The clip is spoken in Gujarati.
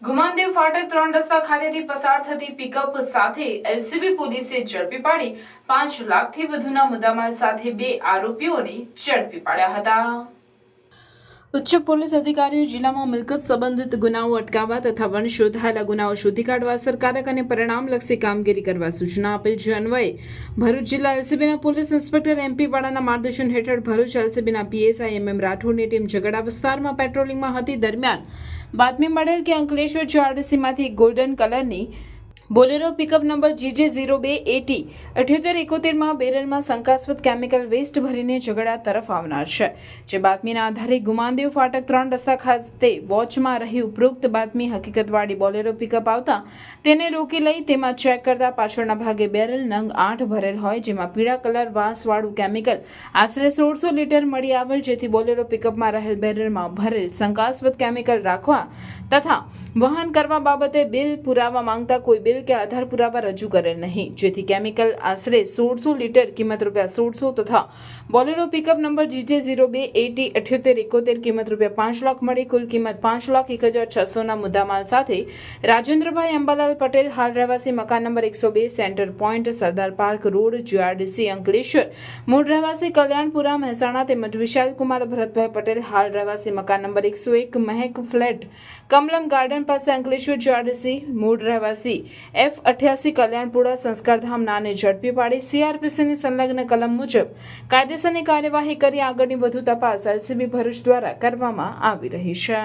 ગુમાનદેવ ફાટક 3 રસ્તા ખાતેથી પસાર થતી પિકઅપ સાથે એલસીબી પોલીસે ઝડપી પાડી 5 લાખથી વધુના મુદ્દામાલ સાથે 2 આરોપીઓને ઝડપી પાડ્યા હતા। ઉચ્ચ પોલીસ અધિકારીઓ જિલ્લામાં મિલકત સંબંધિત ગુનાઓ અટકાવવા તથા વન શોધાયેલા ગુનાઓ શોધી કાઢવા અસરકારક અને પરિણામલક્ષી કામગીરી કરવા સૂચના આપેલ। જે અન્વયે ભરૂચ જિલ્લા એલસીબીના પોલીસ ઇન્સ્પેક્ટર એમપી વાળાના માર્ગદર્શન હેઠળ ભરૂચ એલસીબીના પીએસઆઈ એમએમ રાઠોડની ટીમ ઝઘડા વિસ્તારમાં પેટ્રોલિંગમાં હતી। દરમિયાન બાતમી મળેલ કે અંકલેશ્વર જીઆરડીસીમાંથી ગોલ્ડન કલરની બોલેરો પિકઅપ નંબર GJ02AT 7871 માં બેરલમાં શંકાસ્પદ કેમિકલ વેસ્ટ ભરીને ઝઘડા તરફ આવનાર છે। જે બાતમીના આધારે ગુમાનદેવ ફાટક 3 રસ્તા ખાતે વોચમાં રહી ઉપરોક્ત બાતમી હકીકતવાળી બોલેરો પિકઅપ આવતા તેને રોકી લઈ તેમાં ચેક કરતા પાછળના ભાગે બેરલ નંગ 8 ભરેલ હોય, જેમાં પીળા કલર વાસવાળું કેમિકલ આશરે 1600 લીટર મળી આવેલ। જેથી બોલેરો પિકઅપમાં રહેલ બેરલમાં ભરેલ શંકાસ્પદ કેમિકલ રાખવા તથા વહન કરવા બાબતે બિલ પુરાવા માંગતા કોઈ બિલ કે આધાર પુરાવા રજૂ કરેલ નહીં, જેથી કેમિકલ આશરે 1600 લીટર કિંમત ₹1600 તથા બોલેરો પિકઅપ નંબર GJ02AT 7871 કિંમત ₹5 લાખ મળી કુલ કિંમત 5,01,600 ના મુદ્દામાલ સાથે રાજેન્દ્રભાઈ અંબાલાલ પટેલ હાલ રહેવાસી મકાન નંબર 102 સેન્ટર પોઈન્ટ સરદાર પાર્ક રોડ જીઆરડીસી અંકલેશ્વર મૂળ રહેવાસી કલ્યાણપુરા મહેસાણા તેમજ વિશાલ કુમાર ભરતભાઈ પટેલ હાલ રહેવાસી મકાન નંબર 101 મહેક ફ્લેટ કમલમ ગાર્ડન પાસે અંકલેશ્વર જીઆરડીસી મૂળ રહેવાસી F88 કલ્યાણપુરા સંસ્કારધામ નાને ઝડપી પાડી CRPCની સંલગ્ન કલમ મુજબ કાયદેસરની કાર્યવાહી કરી આગળની વધુ તપાસ એલસીબી ભરૂચ દ્વારા કરવામાં આવી રહી છે।